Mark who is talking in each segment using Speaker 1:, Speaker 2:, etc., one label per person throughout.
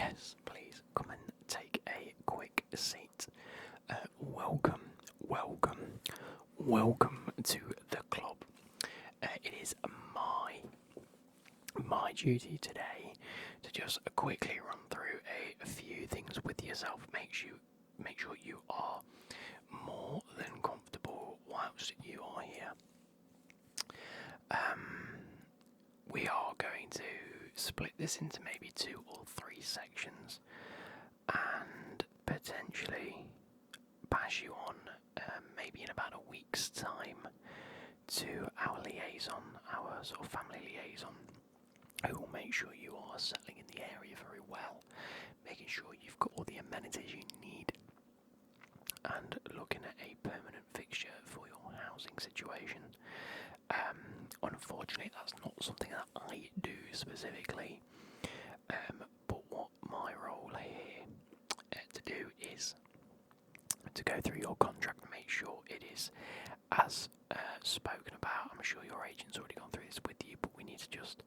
Speaker 1: Yes, please come and take a quick seat. Welcome, welcome to the club. It is my duty today to just quickly run through a few things with yourself. Make sure you are more than comfortable whilst you are here. We are going to split this into maybe 2 or 3 sections and potentially pass you on maybe in about a week's time to our liaison, our sort of family liaison, who will make sure you are settling in the area very well, making sure you've got all the amenities you need, and looking at a permanent fixture for your housing situation. Unfortunately, that's not something that I do specifically, but what my role here to do is to go through your contract and make sure it is as spoken about. I'm sure your agent's already gone through this with you, but we need to just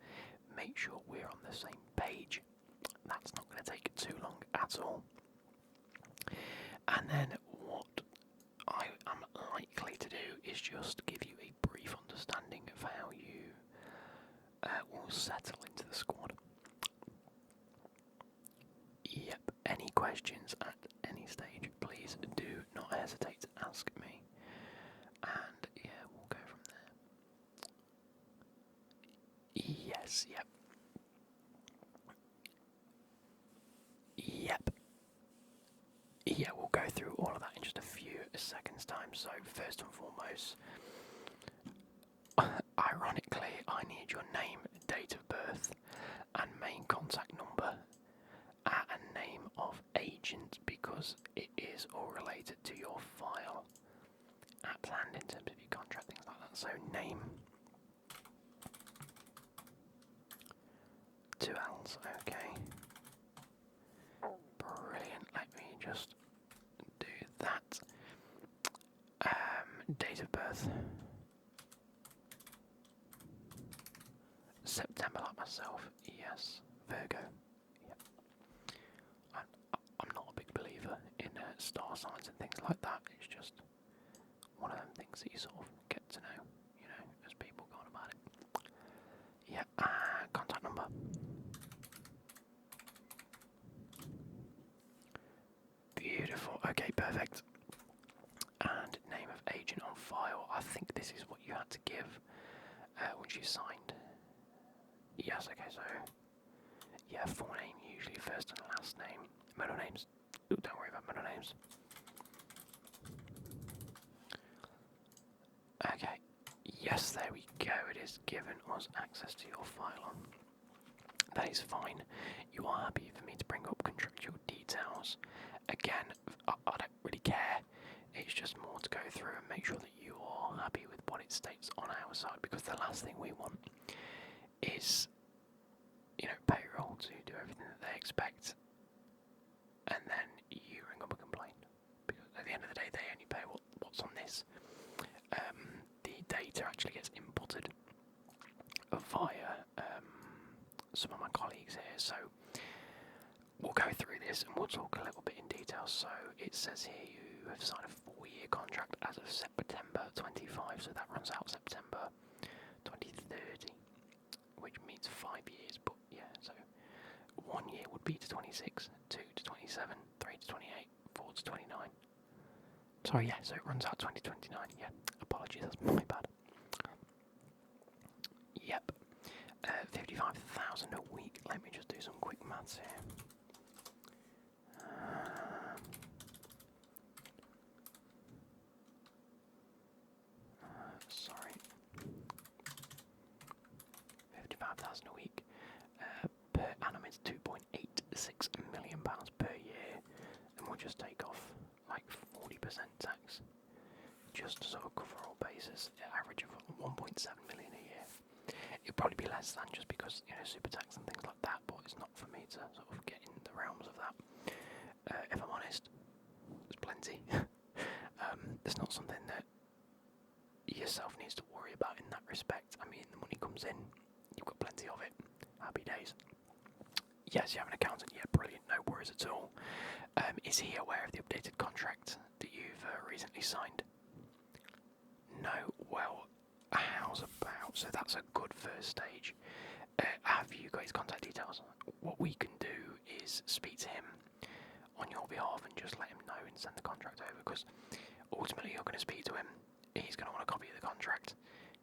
Speaker 1: make sure we're on the same page. That's not going to take too long at all. And then what I am likely to do is just give you a brief understanding of how you will settle into the squad. Yep, any questions at any stage, please do not hesitate to ask me. And yeah, we'll go from there. Yes, yep. Yeah, we'll go through all of that in just a few seconds' time. So, first and foremost, ironically, I need your name, date of birth, and main contact number, and name of agent, because it is all related to your file at hand in terms of your contract, things like that. So, name, 2 L's, okay. Brilliant, let me just do that. Date of birth. September, like myself, yes. Virgo, yep. I'm not a big believer in star signs and things like that. It's just one of them things that you sort of get to know, as people go on about it. Yeah, contact number. Beautiful, okay, perfect. And name of agent on file. I think this is what you had to give once you signed. Yes, okay, so yeah, full name, usually first and last name. Middle names, don't worry about middle names. Okay, yes, there we go, it is given us access to your file. That is fine. You are happy for me to bring up contractual details. Again, I don't really care. It's just more to go through and make sure that you are happy with what it states on our side, because the last thing we want is, payroll to do everything that they expect, and then you ring up and complain, because at the end of the day they only pay what's on this. The data actually gets inputted via some of my colleagues here, so we'll go through this and we'll talk a little bit in detail. So it says here you have signed a 4-year contract as of September 25, so that runs out September 2030, which means 5 years, but yeah, so 1 year would be to 26, 2 to 27, 3 to 28, 4 to 29. Sorry, yeah, so it runs out 2029, yeah, apologies, that's my bad. Yep, 55,000 a week. Let me just do some quick maths here. Sorry, 55,000 a week. Per annum is £2.86 million per year, and we'll just take off like 40% tax, just to sort of cover all bases. Average of 1.7 million a year. It'd probably be less than, just because super tax and things like that, but it's not for me to sort of get in the realms of that. If I'm honest, there's plenty. There's not something that yourself needs to worry about in that respect. I mean, the money comes in, you've got plenty of it. Happy days. Yes, you have an accountant. Yeah, brilliant. No worries at all. Is he aware of the updated contract that you've recently signed? No. Well, how's about? So that's a good first stage. Have you got his contact details? What we can do is speak to him on your behalf and just let him know and send the contract over, because ultimately you're going to speak to him. He's going to want a copy of the contract.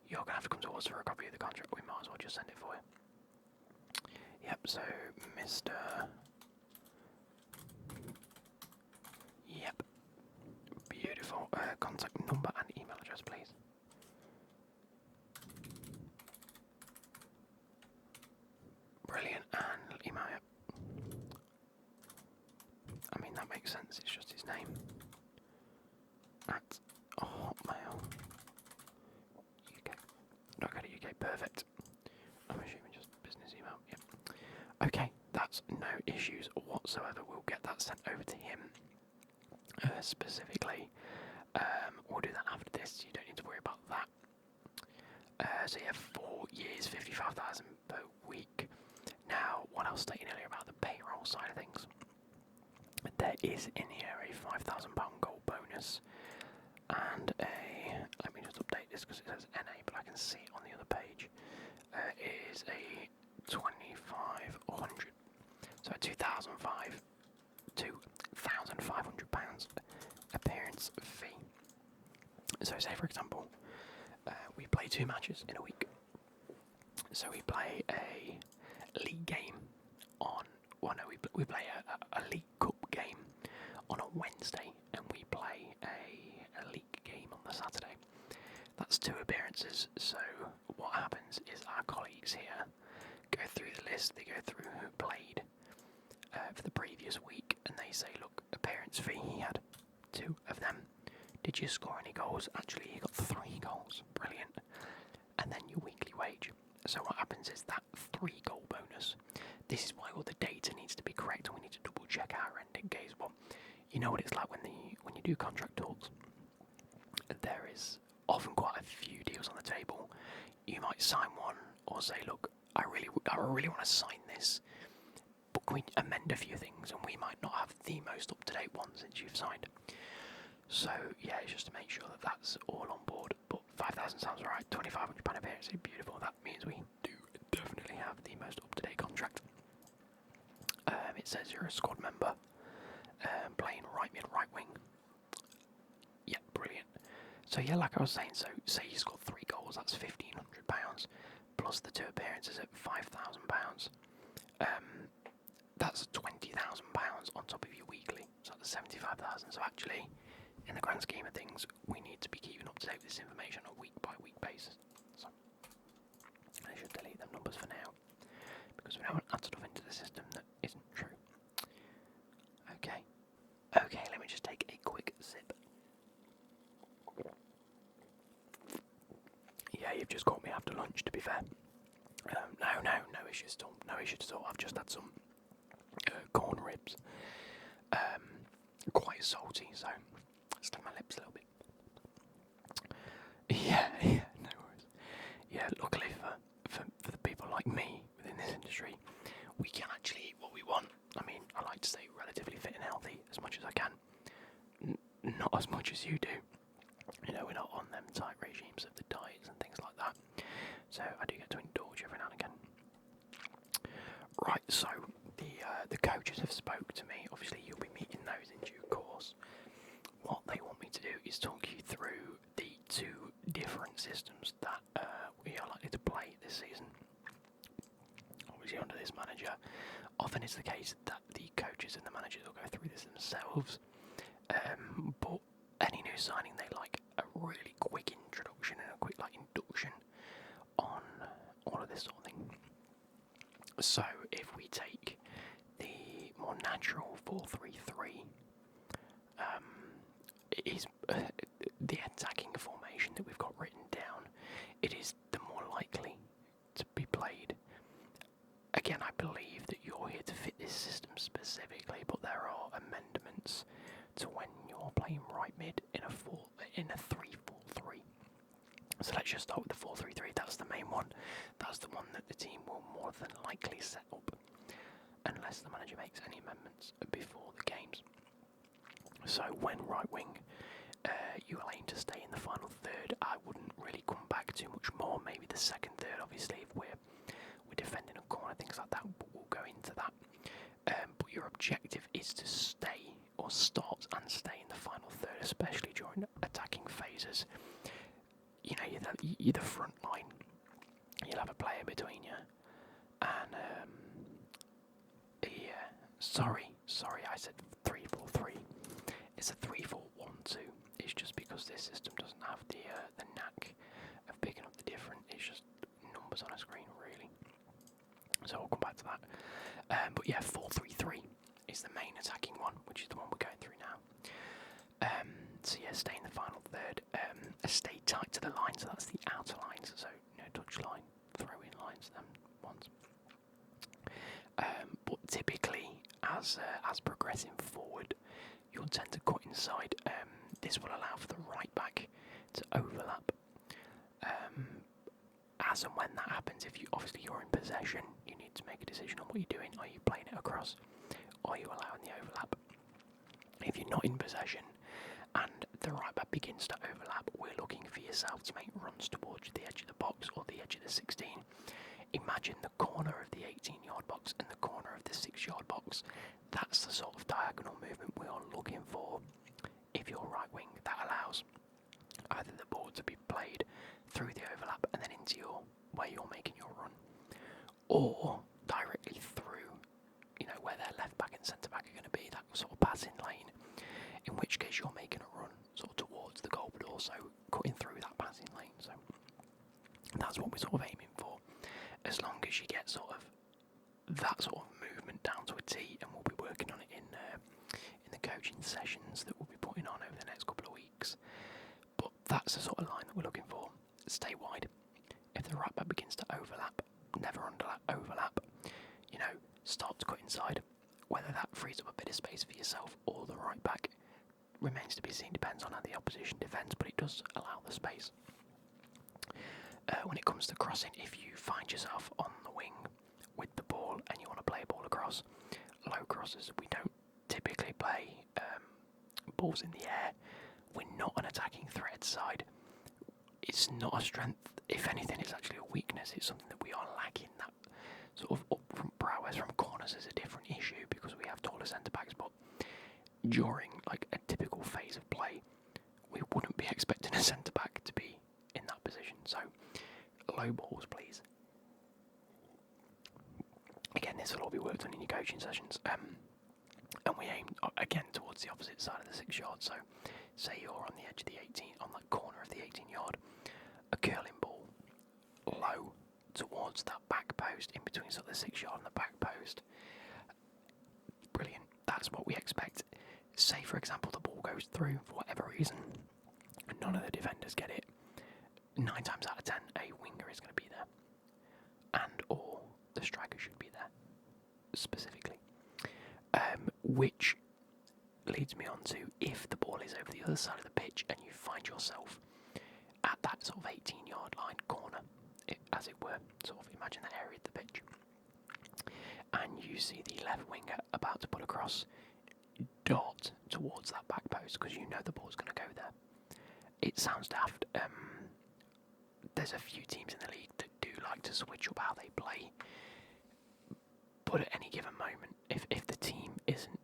Speaker 1: You're going to have to come to us for a copy of the contract. We might as well just send it for you. Yep, so Mr. Yep. Beautiful. Contact number and email address, please. Brilliant. And email, yep. I mean, that makes sense. It's just his name. At Hotmail. UK. UK. Perfect. I'm assuming just business email. Yep. Okay, that's no issues whatsoever. We'll get that sent over to him specifically. We'll do that after this. You don't need to worry about that. So you have 4 years, 55,000 per week. Now, what I was stating earlier about the payroll side of things, there is in here a £5,000 goal bonus and let me just update this because it says NA, but I can see it on the other page. It is a 2,500, so a £2,500 appearance fee. So say for example, we play 2 matches in a week. So we play a league game on, we play a League Cup game on a Wednesday, and we play a league game on the Saturday. That's 2 appearances. So what happens is our colleagues here go through the list, they go through who played for the previous week, and they say, look, appearance fee, he had 2 of them. Did you score any goals? Actually, you got 3 goals. Brilliant. And then your weekly wage. So what happens is that 3 goal bonus. This is why all the data needs to be correct, and we need to double check our end in case. Well, you know what it's like when you do contract talks. There is often quite a few deals on the table. You might sign one or say, look, I really want to sign this, but can we amend a few things? And we might not have the most up-to-date one since you've signed. So yeah, it's just to make sure that that's all on board. But 5,000 sounds right. £2,500 appearance, beautiful. That means we do definitely have the most up-to-date contract. It says you're a squad member, playing right mid, right wing. Yeah, brilliant. So yeah, like I was saying, so say you scored 3 goals, that's £1,500 plus the 2 appearances at £5,000. That's £20,000 on top of your weekly, so that's 75,000. So actually, in the grand scheme of things, we need to be keeping up to date with this information on a week by week basis. So I should delete them numbers for now, because we don't want to add stuff into the system that isn't true. Okay, let me just take a quick sip. Yeah, you've just caught me after lunch, to be fair. No issues at all. No issues at all. I've just had some corn ribs. Quite salty, so stuck my lips a little bit. Yeah, no worries. Yeah, luckily for the people like me within this industry, we can actually eat what we want. I mean, I like to stay relatively fit and healthy as much as I can. Not as much as you do. You know, we're not on them tight regimes of the diets and things like that. So I do get to indulge every now and again. Right, so the coaches have spoke to me. Obviously, you'll be meeting those in due course. What they want me to do is talk you through the 2 different systems that we are likely to play this season. Obviously, under this manager, often it's the case that the coaches and the managers will go through this themselves. But any new signing, they like a really quick introduction and a quick induction on all of this sort of thing. So if we take the more natural 4-3-3, it is the attacking formation that we've got written down. It is the more likely to be played. Again, I believe that you're here to fit this system specifically, but there are amendments to when you're playing right mid in a 3-4-3. So let's just start with the 4-3-3. That's the main one. That's the one that the team will more than likely set up, unless unless the manager makes any amendments before the games. So when right wing, you will aim to stay in the final third. I wouldn't really come back too much more. Maybe the second third, obviously, if we're defending a corner, things like that. But we'll go into that. But your objective is to stay or start and stay in the final third, especially during attacking phases. You know, you're the front line. You'll have a player between you, and sorry, I said 3-4-3. It's a 3-4-1-2. It's just because this system doesn't have the knack of picking up the different. It's just numbers on a screen, really. So I'll come back to that. But yeah, 4-3-3 is the main attacking one, which is the one we're going through now. So yeah, stay in the final third. Stay tight to the line, so that's the outer lines. So no touch line, throw in lines, them ones. But typically, as progressing forward, you'll tend to cut inside. This will allow for the right back to overlap. As and when that happens, if you're in possession, you need to make a decision on what you're doing. Are you playing it across, or are you allowing the overlap? If you're not in possession and the right back begins to overlap, we're looking for yourself to make runs towards the edge of the box or the edge of the 16. Imagine the corner of the 18-yard box and the corner of the 6-yard box. That's the sort of diagonal movement we are looking for. If you're right wing, that allows either the ball to be played through the overlap and then into where you're making your run, or directly through, where their left back and centre back are going to be, that sort of passing lane. In which case you're making a run sort of towards the goal, but also cutting through that passing lane. So that's what we're sort of aiming for. As long as you get sort of that sort of movement down to a T, and we'll be working on it in the coaching sessions that we'll be putting on over the next couple of weeks. But that's the sort of line that we're looking for. Stay wide. If the right back begins to overlap, never overlap. Start to cut inside. Whether that frees up a bit of space for yourself or the right back remains to be seen. Depends on how the opposition defends, but it does allow the space. When it comes to crossing, if you find yourself on the wing with the ball and you want to play a ball across, low crosses, we don't typically play balls in the air. We're not an attacking threat side. It's not a strength. If anything, it's actually a weakness. It's something that we are lacking. That sort of up front prowess from corners is a different issue because we have taller centre backs. But during like a typical phase of play, we wouldn't be expecting a centre back to be in that position. So low balls, please. Again, this will all be worked on in your coaching sessions. And we aim again towards the opposite side of the 6 yard. So say you're on the edge of the 18, on that corner of the 18 yard, a curling ball low towards that back post, in between sort of the 6 yard and the back post. Brilliant. That's what we expect. Say, for example, the ball goes through for whatever reason, and none of the defenders get it. 9 times out of 10, a winger is going to be there, and or the striker should be there, specifically. Which leads me on to, if the ball is over the other side of the pitch and you find yourself at that sort of 18-yard line corner, as it were, sort of imagine that area of the pitch, and you see the left winger about to put across, dart towards that back post because you know the ball's going to go there. It sounds daft. There's a few teams in the league that do like to switch up how they play, but at any given moment, if the team isn't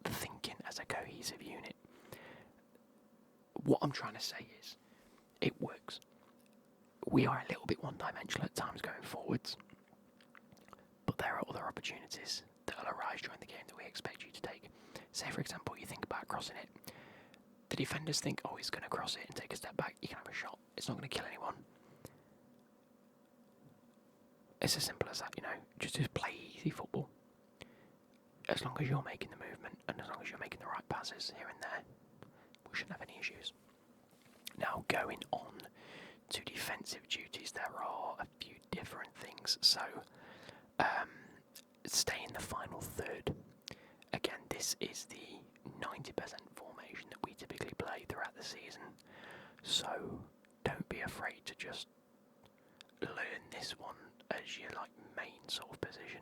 Speaker 1: thinking as a cohesive unit, what I'm trying to say is, it works. We are a little bit one-dimensional at times going forwards, but there are other opportunities that will arise during the game that we expect you to take. Say, for example, you think about crossing it. The defenders think, oh, he's going to cross it and take a step back. You can have a shot. It's not going to kill anyone. It's as simple as that, just play easy football. As long as you're making the movement and as long as you're making the right passes here and there, we shouldn't have any issues. Now, going on to defensive duties, there are a few different things. So, stay in the final third. Again, this is the 90% formation that we typically play throughout the season. So, don't be afraid to just learn this one as your main sort of position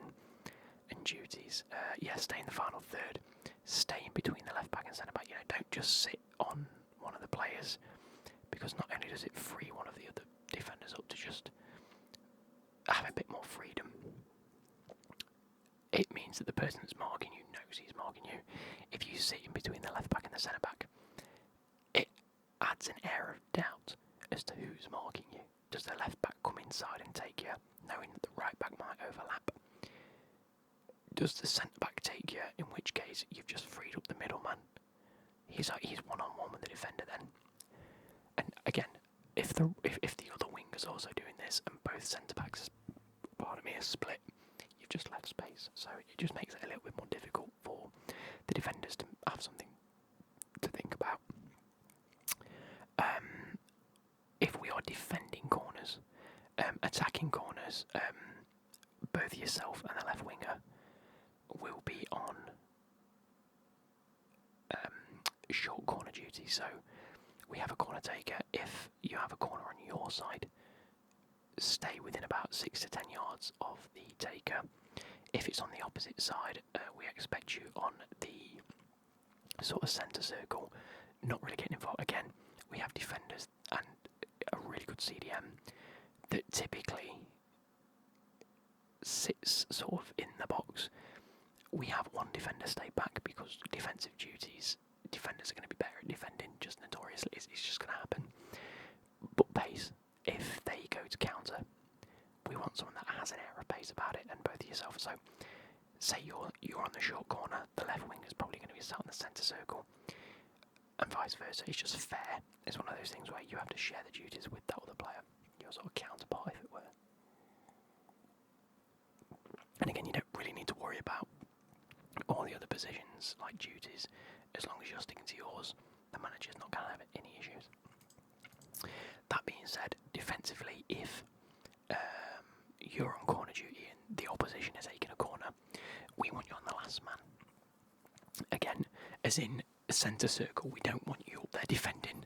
Speaker 1: and duties. Stay in the final third. Stay in between the left back and centre back. Don't just sit on one of the players, because not only does it free one of the other defenders up to just have a bit more freedom, it means that the person that's marking you knows he's marking you. If you sit in between the left back and the centre back, it adds an air of doubt as to who's marking you. Does the left back come inside and take you, knowing that the right back might overlap? Does the centre back take you, in which case you've just freed up the middleman? He's one-on-one with the defender then. And again, if the other winger's also doing this and both centre backs, are split, you've just left space. So it just makes it a little bit more difficult for the defenders to have something to think about. If we are defending corners, attacking corners, both yourself and the left winger will be on short corner duty. So we have a corner taker. If you have a corner on your side, stay within about 6 to 10 yards of the taker. If it's on the opposite side, we expect you on the sort of centre circle, not really getting involved. Again, we have defenders and a really good CDM that typically sits sort of in the box. We have one defender stay back because defensive duties, defenders are going to be better at defending, just notoriously. It's just going to happen. But pace, if they go to counter, we want someone that has an air of pace about it, and both yourself. So, say you're on the short corner, the left wing is probably going to be sat in the centre circle, and vice versa. It's just fair. It's one of those things where you have to share the duties with that other player, your sort of counterpart, if it were. And again, you don't really need to worry about all the other positions like duties, as long as you're sticking to yours. The manager's not going to have any issues. That being said, defensively, if you're on corner duty and the opposition is taking a corner, we want you on the last man. Again, as in centre circle, we don't want you up there defending.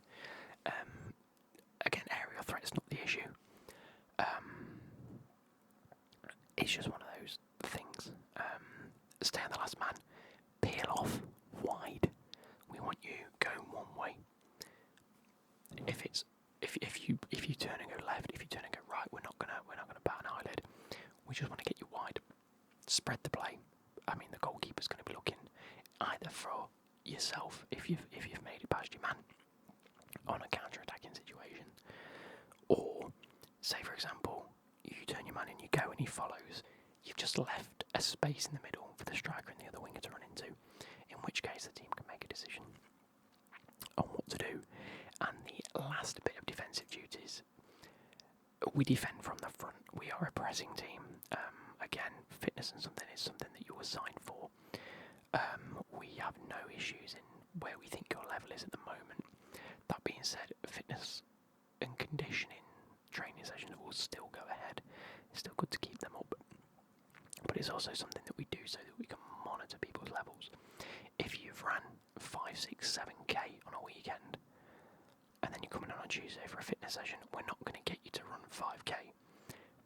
Speaker 1: Again, aerial threat's not the issue. It's just one of those things. Stay on the last man. Peel off wide. We want you going one way. If you turn and go left, if you turn and go right, we're not gonna bat an eyelid. We just want to get you wide. Spread the play. I mean, the goalkeeper's going to be looking either for yourself if you've made it past your man on a counter-attacking situation, or say for example you turn your man and you go and he follows. You've just left a space in the middle for the striker and the other winger to run into, in which case the team can make a decision on what to do. And the last bit of defensive duties, we defend from the front. We are a pressing team. Again, fitness and something is something that you were signed for. We have no issues in where we think your level is at the moment. That being said, fitness and conditioning training sessions will still go ahead. It's still good to keep them up. But it's also something that we do so that we can monitor people's levels. If you've ran 5, 6, 7k on a weekend, and then you come in on a Tuesday for a fitness session, we're not going to get you to run 5k.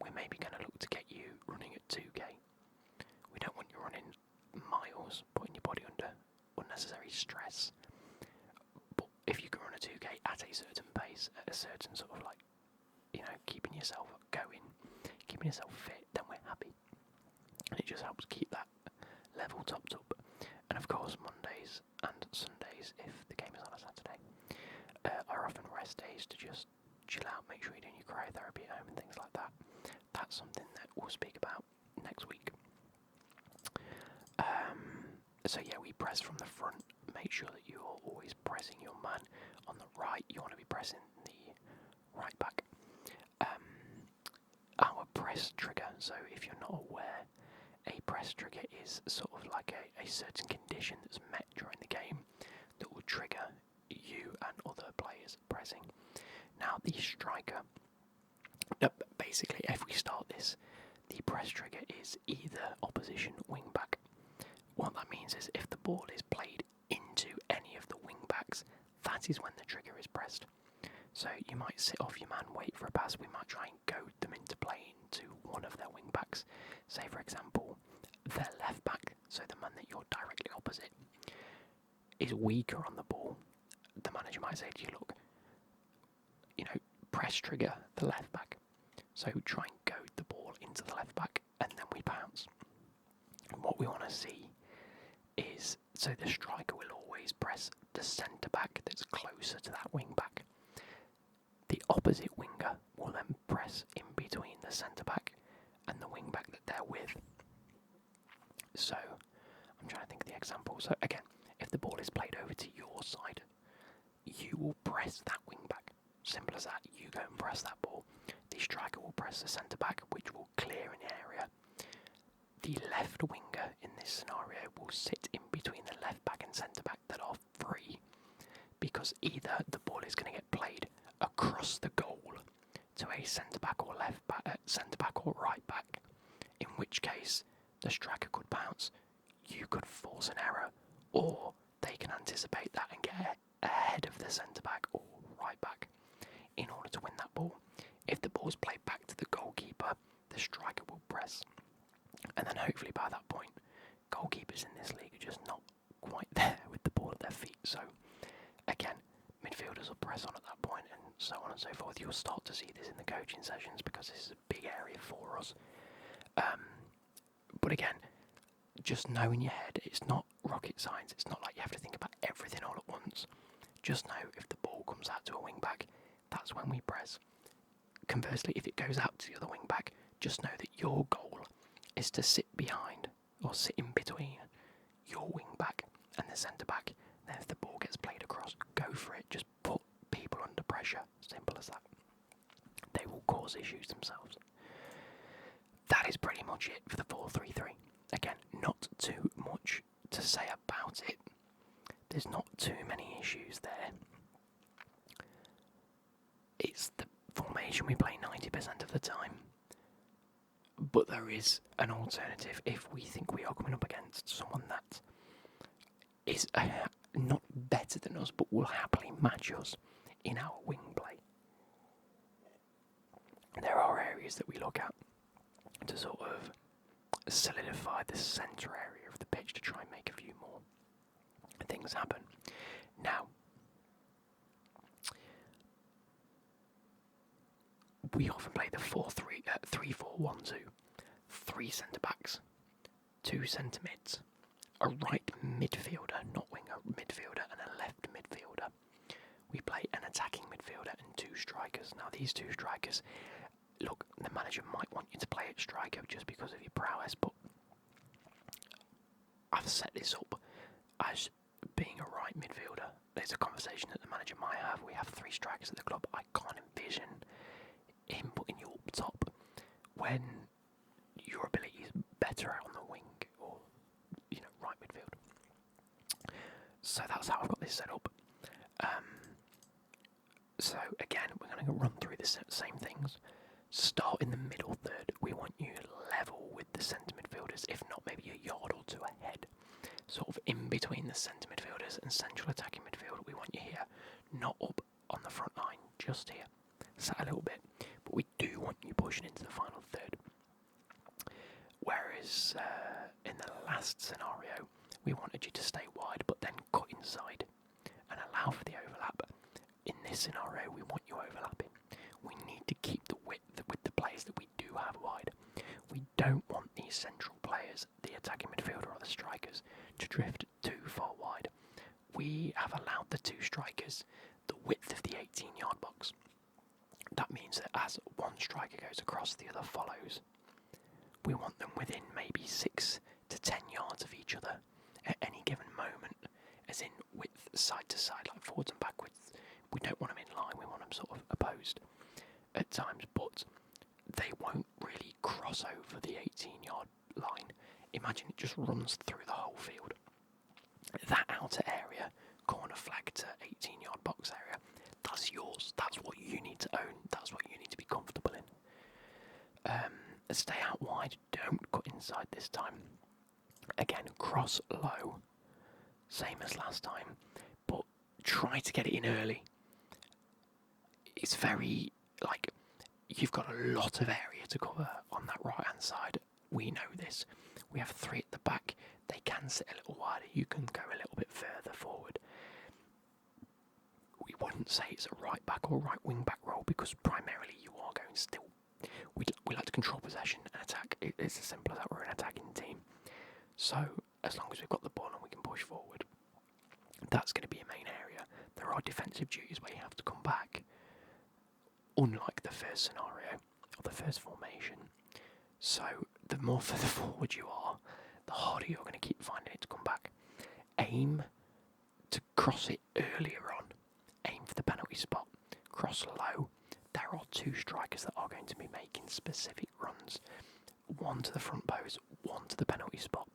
Speaker 1: We're maybe going to look to get you running at 2k. We don't want you running miles, putting your body under unnecessary stress. But if you can run a 2k at a certain pace, at a certain sort of like, keeping yourself going, keeping yourself fit, then we're happy. And it just helps keep that level topped up. And of course, Mondays and Sundays, if the game is on a Saturday, are often rest days to just chill out, make sure you're doing your cryotherapy at home and things like that. That's something that we'll speak about next week. So yeah, we press from the front. Make sure that you're always pressing your man on the right. You want to be pressing the right back. Our press trigger, so if you're not aware, a press trigger is sort of like a certain condition that's met during the game that will trigger you and other players pressing. Now the striker, basically if we start this, the press trigger is either opposition wing back. What that means is if the ball is played into any of the wing backs, that is when the trigger is pressed. So you might sit off your man, wait for a pass. We might try and goad them into playing to one of their wing backs. Say for example, their left back, so the man that you're directly opposite, is weaker on the ball, the manager might say to you, look, press trigger the left back. So try and goad the ball into the left back and then we bounce. And what we want to see is, so the striker will always press the centre back that's closer to that wing back. The opposite winger will then press in between the centre back and the wing back that they're with. So I'm trying to think of the example. So again, if the ball is played over to your side, you will press that wing back. Simple as that. You go and press that ball. The striker will press the centre back, which will clear an area. The left winger in this scenario will sit in between the left back and centre back that are free, because either the ball is going to get played across the goal to a centre back or centre back or right back, in which case the striker could bounce, you could force an error, or they can anticipate that and get ahead of the centre back or right back in order to win that ball. If the ball's played back to the goalkeeper, the striker will press. And then hopefully by that point, goalkeepers in this league are just not quite there with the ball at their feet. So again, midfielders will press on at that point and so on and so forth. You'll start to see this in the coaching sessions because this is a big area for us. But again, just know in your head, it's not rocket science. It's not like you have to think about everything all at once. Just know if the ball comes out to a wing back, that's when we press. Conversely, if it goes out to the other wing back, just know that your goal is to sit behind or sit in between your wing back and the centre back. Then if the ball gets played across, go for it. Just put people under pressure. Simple as that. They will cause issues themselves. That is pretty much it for the 4-3-3. Again, not too much to say about it. There's not too many issues there. It's the formation we play 90% of the time. But there is an alternative if we think we are coming up against someone that is not better than us, but will happily match us in our wing play. There are areas that we look at to sort of solidify the centre area of the pitch to try and make a few more things happen. Now, we often play the 3-4-1-2. 3 centre backs, 2 centre mids, a right midfielder, not winger, midfielder, and a left midfielder. We play an attacking midfielder and 2 strikers. Now, these 2 strikers, look, the manager might want you to play at striker just because of your prowess, but I've set this up as being a right midfielder. There's a conversation that the manager might have. We have 3 strikers at the club. I can't envision him putting you up top when your ability is better out on the wing or, right midfield. So that's how I've got this set up. So again, we're going to run through the same things. Start in the middle third. We want you level with the centre midfielders, if not maybe a yard or 2 ahead. Sort of in between the centre midfielders and central attacking midfield. We want you here, not up on the front line, just here. Sat a little bit, but we do want you pushing into the final third. Whereas in the last scenario, we wanted you to stay wide, but then cut inside and allow for the overlap. In this scenario, we want you overlapping. We need to keep the width with the players that we do have wide. We don't want these central players, the attacking midfielder or the strikers, to drift too far wide. We have allowed the 2 strikers the width of the 18-yard box. That means that as one striker goes across, the other follows. We want them within maybe 6 to 10 yards of each other at any given moment, as in width side to side, like forwards and backwards. We don't want them in line, we want them sort of opposed at times, but they won't really cross over the 18-yard line. Imagine it just runs through the whole field. That outer area, corner flag to 18-yard box area, that's yours. That's what you need to own. That's what you need to be comfortable in. Stay out wide. Don't cut inside this time. Again, cross low. Same as last time. But try to get it in early. It's very, you've got a lot of area to cover on that right-hand side. We know this. We have 3 at the back. They can sit a little wider. You can go a little bit further forward. We wouldn't say it's a right back or right wing back role because primarily you are going still. We like to control possession and attack. It's as simple as that. We're an attacking team. So as long as we've got the ball and we can push forward, that's going to be a main area. There are defensive duties where you have to come back. Unlike the first scenario, or the first formation. So, the more further forward you are, the harder you're going to keep finding it to come back. Aim to cross it earlier on. Aim for the penalty spot. Cross low. There are 2 strikers that are going to be making specific runs. 1 to the front post, 1 to the penalty spot.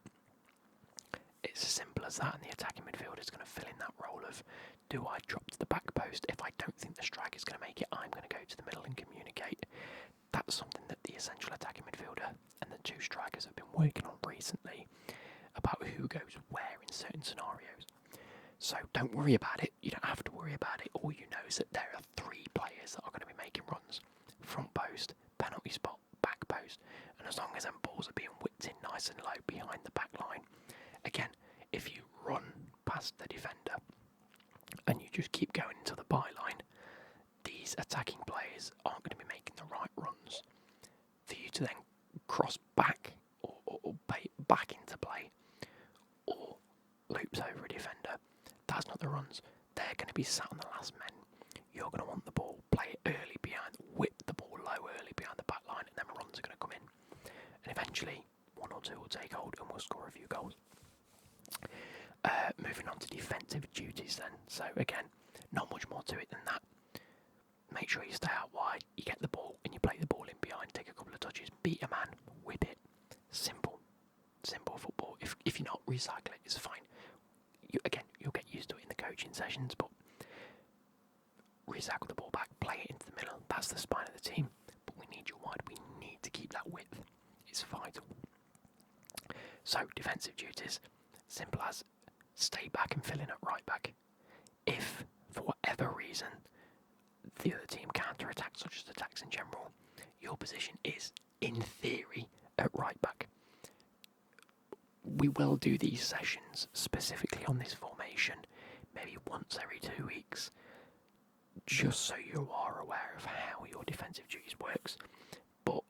Speaker 1: It's as simple as that, and the attacking midfielder is going to fill in that role of, do I drop to the back post? If I don't think the striker is going to make it, I'm going to go to the middle and communicate. That's something that the essential attacking midfielder and the 2 strikers have been working on recently about who goes where in certain scenarios. So don't worry about it. You don't have to worry about it. All you know is that there are 3 players that are going to be making runs. Front post, penalty spot, back post. And as long as them balls are being whipped in nice and low behind the back line, again, if you run past the defender and you just keep going into the byline, these attacking players aren't going to be making the right runs for you to then cross back or back into play or loops over a defender. That's not the runs. They're going to be sat on the last men. You're going to want the ball, play it early behind, whip the ball low early behind the back line, and then runs are going to come in. And eventually, 1 or 2 will take hold and we'll score a few goals. Moving on to defensive duties then. So again, not much more to it than that. Make sure you stay out wide, you get the ball and you play the ball in behind, take a couple of touches, beat a man, whip it. Simple football. If you're not, recycle it, it's fine. You'll get used to it in the coaching sessions, but recycle the ball back, play it into the middle. That's the spine of the team. But we need you wide, we need to keep that width. It's vital. So defensive duties, simple as stay back and fill in at right back. If, for whatever reason, the other team counter-attacks, such as attacks in general, your position is, in theory, at right back. We will do these sessions specifically on this formation, maybe once every 2 weeks, just so you are aware of how your defensive duties works. But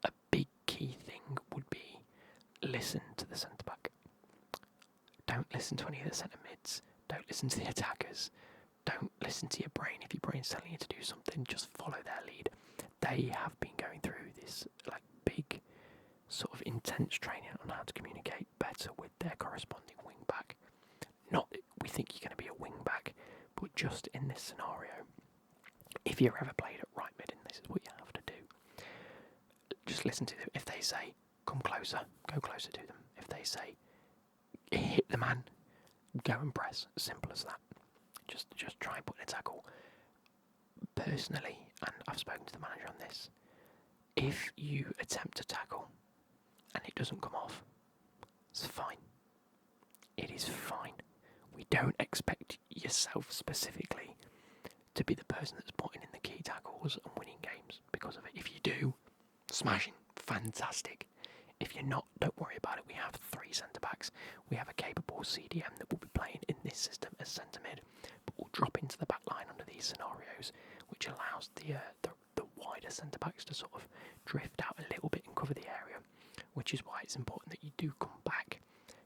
Speaker 1: a big key thing would be listen to the centre-back. Don't listen to any of the centre mids. Don't listen to the attackers. Don't listen to your brain. If your brain's telling you to do something, just follow their lead. They have been going through this big sort of intense training on how to communicate better with their corresponding wing back. Not that we think you're going to be a wing back, but just in this scenario, if you've ever played at right mid and this is what you have to do, just listen to them. If they say, come closer, go closer to them. If they say, hit the man, go and press. Simple as that. Just try and put in a tackle. Personally, and I've spoken to the manager on this, if you attempt to tackle and it doesn't come off, it's fine. It is fine. We don't expect yourself specifically to be the person that's putting in the key tackles and winning games because of it. If you do, smashing, fantastic. If you're not, don't worry about it. We have 3 centre-backs. We have a capable CDM that will be playing in this system as centre-mid, but will drop into the back line under these scenarios, which allows the wider centre-backs to sort of drift out a little bit and cover the area, which is why it's important that you do come back,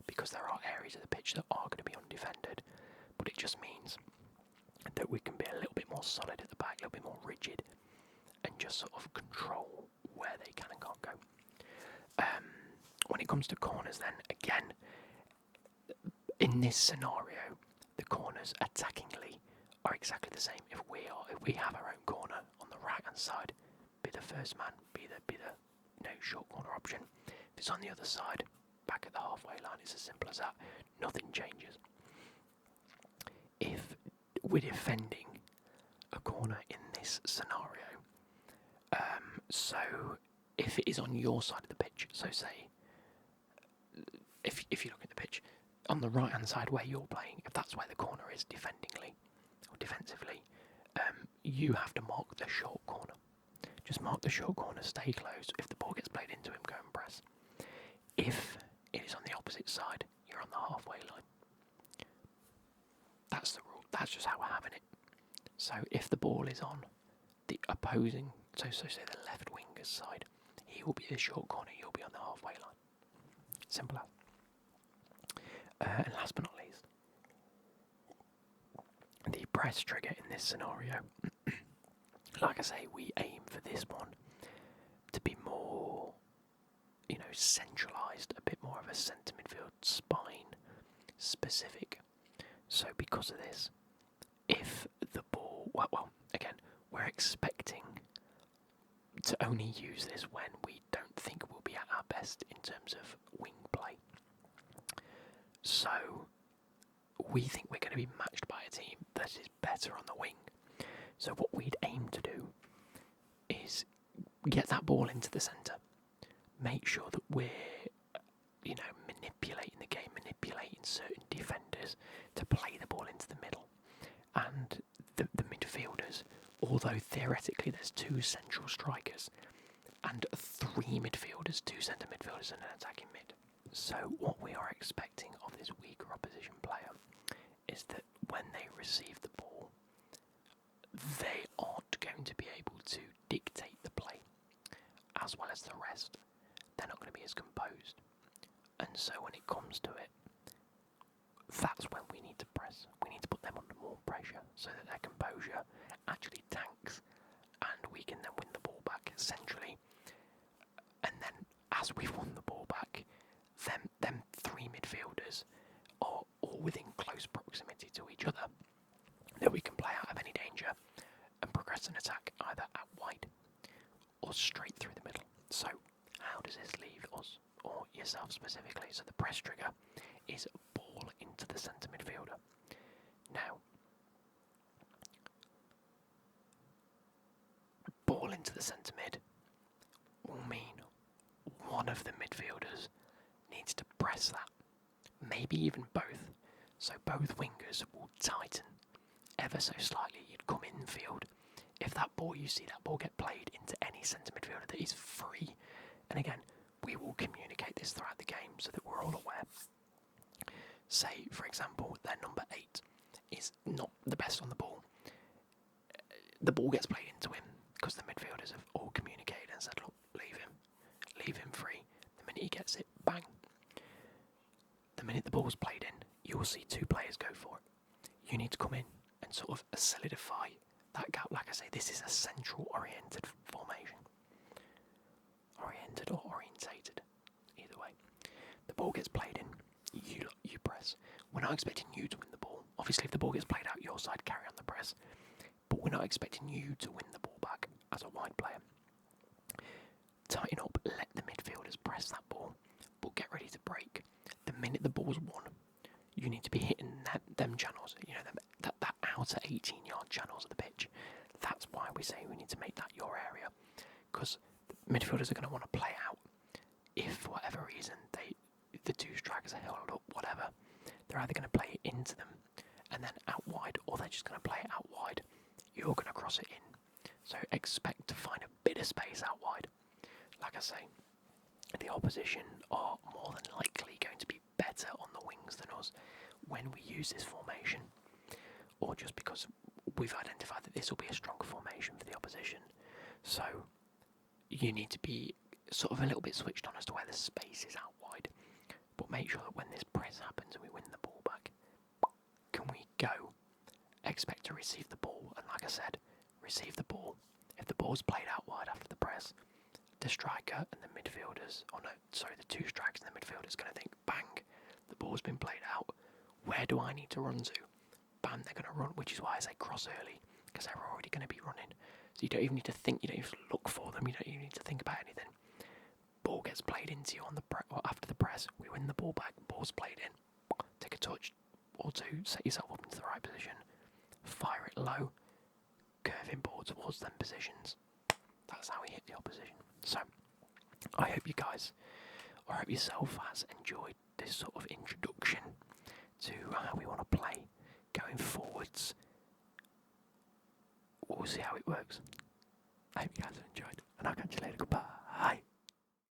Speaker 1: because there are areas of the pitch that are going to be undefended, but it just means that we can be a little bit more solid at the back, a little bit more rigid, and just sort of control where they can and can't go. When it comes to corners then, again, in this scenario, the corners attackingly are exactly the same. If we have our own corner on the right hand side, be the first man, be the short corner option. If it's on the other side, back at the halfway line, it's as simple as that. Nothing changes. If we're defending a corner in this scenario, so if it is on your side of the pitch, so say, if you look at the pitch, on the right hand side where you're playing, if that's where the corner is defendingly, or defensively, you have to mark the short corner. Just mark the short corner, stay close. If the ball gets played into him, go and press. If it is on the opposite side, you're on the halfway line. That's the rule. That's just how we're having it. So if the ball is on the opposing, so say the left winger's side, he will be the short corner, you'll be on the halfway line. Simple as. And last but not least, the press trigger in this scenario. Like I say, we aim for this one to be more, centralised, a bit more of a centre midfield spine specific. So because of this, if the ball, again, we're expecting to only use this when we don't think we'll be at our best in terms of wing play. So we think we're going to be matched by a team that is better on the wing. So what we'd aim to do is get that ball into the centre, make sure that we're, manipulating the game, manipulating certain defenders to play the ball into the middle. And the midfielders, although theoretically there's 2 central strikers and 3 midfielders, 2 centre midfielders and an attacking mid. So what we are expecting of this weaker opposition player is that when they receive the ball, they aren't going to be able to dictate the play as well as the rest. They're not going to be as composed. And so when it comes to it, that's when we need to press. We need to put them under more pressure so that their composure actually tanks and we can then win the ball back centrally. And then as we've won the ball back, them 3 midfielders are all within close proximity to each other that we can play out of any danger and progress an attack either out wide or straight through the middle. So how does this leave us, or yourself specifically? So the press trigger is ball into the centre midfielder. Now, ball into the centre mid will mean one of the midfielders needs to press that. Maybe even both. So both wingers will tighten ever so slightly. You'd come infield. If you see that ball get played into any centre midfielder that is free. And again, we will communicate this throughout the game so that we're all aware. Say, for example, their number 8 is not the best on the ball. The ball gets played into him because the midfielders have all communicated and said, look, leave him free. The minute he gets it, bang. The minute the ball's played in, you will see 2 players go for it. You need to come in and sort of solidify that gap. Like I say, this is a central oriented formation. Oriented or orientated, either way. The ball gets played in, you press. We're not expecting you to win the ball. Obviously, if the ball gets played out your side, carry on the press. But we're not expecting you to win the ball back as a wide player. Tighten up, let the midfielders press that ball, but get ready to break. The minute the ball's won, you need to be hitting them channels, that outer 18-yard channels of the pitch. That's why we say we need to make that your area, because midfielders are going to want to play out. If for whatever reason the 2 strikers are held up, whatever, they're either going to play it into them and then out wide, or they're just going to play it out wide. You're going to cross it in. So expect to find a bit of space out wide. Like I say, the opposition are more than likely going to be better on the wings than us when we use this formation, or just because we've identified that this will be a stronger formation for the opposition. So you need to be sort of a little bit switched on as to where the space is out wide, but make sure that when this press happens and we win the ball back, can we go? Expect to receive the ball, and like I said, receive the ball. If the ball's played out wide after the press, the striker and the midfielders, the 2 strikers and the midfielders going to think, bang, the ball's been played out. Where do I need to run to? Bam, they're going to run, which is why I say cross early, because they're already going to be running. So you don't even need to think, you don't even have to look for them, you don't even need to think about anything. Ball gets played into you after the press, we win the ball back, ball's played in, take a touch or 2, set yourself up into the right position, fire it low, curving ball towards them positions. That's how we hit the opposition. So, I hope you guys, or I hope yourself, has enjoyed this sort of introduction to how we want to play going forwards. We'll see how it works. I hope you guys have enjoyed, and I'll catch you later. Goodbye.